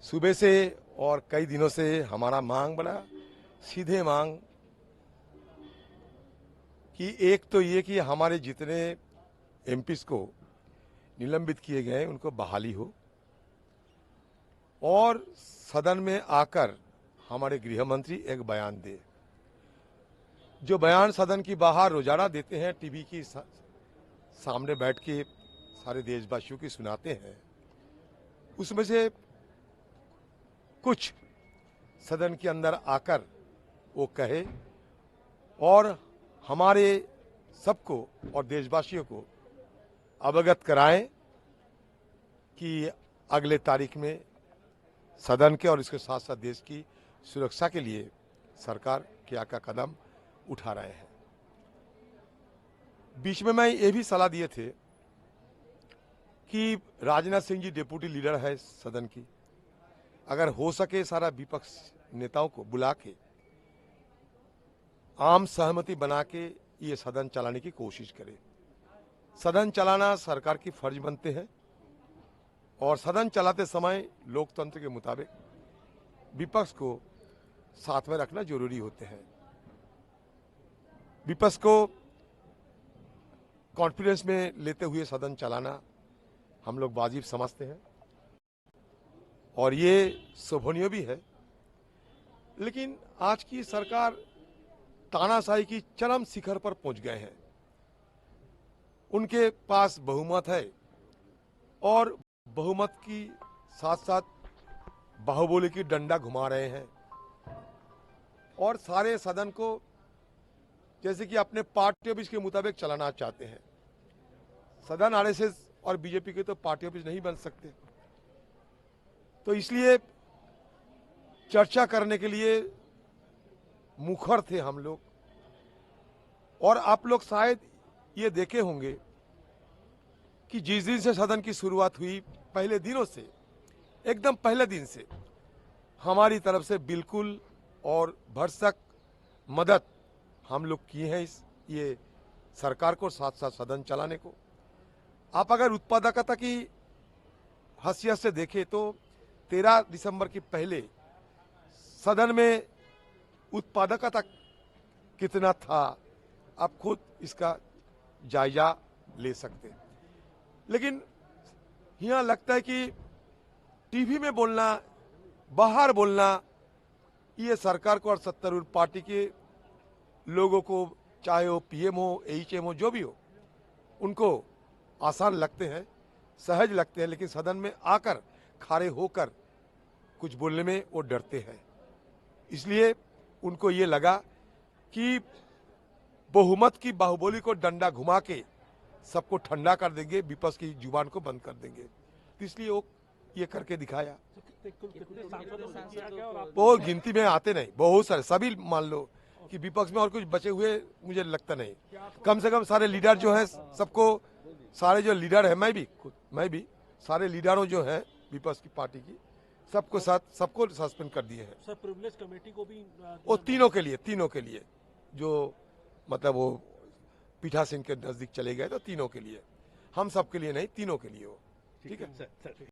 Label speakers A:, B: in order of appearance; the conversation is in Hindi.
A: सुबह से और कई दिनों से हमारा मांग बड़ा सीधे मांग कि एक तो ये कि हमारे जितने एमपीज को निलंबित किए गए उनको बहाली हो और सदन में आकर हमारे गृह मंत्री एक बयान दे। जो बयान सदन की बाहर रोजाना देते हैं, टीवी की सामने बैठ के सारे देशवासियों की सुनाते हैं, उसमें से कुछ सदन के अंदर आकर वो कहे और हमारे सबको और देशवासियों को अवगत कराएं कि अगले तारीख में सदन के और इसके साथ साथ देश की सुरक्षा के लिए सरकार क्या क्या कदम उठा रहे हैं। बीच में मैं ये भी सलाह दिए थे कि राजनाथ सिंह जी डिप्टी लीडर है सदन की, अगर हो सके सारा विपक्ष नेताओं को बुला के आम सहमति बना के ये सदन चलाने की कोशिश करे। सदन चलाना सरकार की फर्ज बनते हैं और सदन चलाते समय लोकतंत्र के मुताबिक विपक्ष को साथ में रखना जरूरी होते हैं। विपक्ष को कॉन्फिडेंस में लेते हुए सदन चलाना हम लोग वाजिब समझते हैं और ये शोभनीय भी है। लेकिन आज की सरकार तानाशाही की चरम शिखर पर पहुंच गए हैं। उनके पास बहुमत है और बहुमत की साथ साथ बाहुबली की डंडा घुमा रहे हैं और सारे सदन को जैसे कि अपने पार्टी ऑफिस के मुताबिक चलाना चाहते हैं। सदन आरएसएस और बीजेपी के तो पार्टी ऑफिस नहीं बन सकते, तो इसलिए चर्चा करने के लिए मुखर थे हम लोग। और आप लोग शायद ये देखे होंगे कि जिस दिन से सदन की शुरुआत हुई, पहले दिनों से, एकदम पहले दिन से हमारी तरफ से बिल्कुल और भरसक मदद हम लोग किए हैं ये सरकार को, साथ साथ सदन चलाने को। आप अगर उत्पादकता की हैसियत से देखें तो 13 दिसंबर के पहले सदन में उत्पादकता कितना था, आप खुद इसका जायजा ले सकते हैं। लेकिन यहाँ लगता है कि टीवी में बोलना, बाहर बोलना, ये सरकार को और सत्तारूढ़ पार्टी के लोगों को, चाहे वो पीएम हो, एचएम हो, जो भी हो, उनको आसान लगते हैं, सहज लगते हैं, लेकिन सदन में आकर खड़े होकर कुछ बोलने में वो डरते हैं। इसलिए उनको ये लगा कि बहुमत की बाहुबली को डंडा घुमा के सबको ठंडा कर देंगे, विपक्ष की जुबान को बंद कर देंगे, तो इसलिए वो ये करके दिखाया। वो गिनती में आते नहीं, बहुत सारे, सभी मान लो कि विपक्ष में और कुछ बचे हुए मुझे लगता नहीं। कम से कम सारे लीडर जो हैं, सबको, सारे जो लीडर है, मैं भी सारे लीडरों जो हैं विपक्ष की पार्टी की, सबको सस्पेंड कर दिए हैं।
B: सर, प्रिविलेज कमेटी को भी
A: वो तीनों के लिए जो मतलब वो पीठासीन के नजदीक चले गए, तो तीनों के लिए, हम सब के लिए नहीं, तीनों के लिए वो, ठीक है।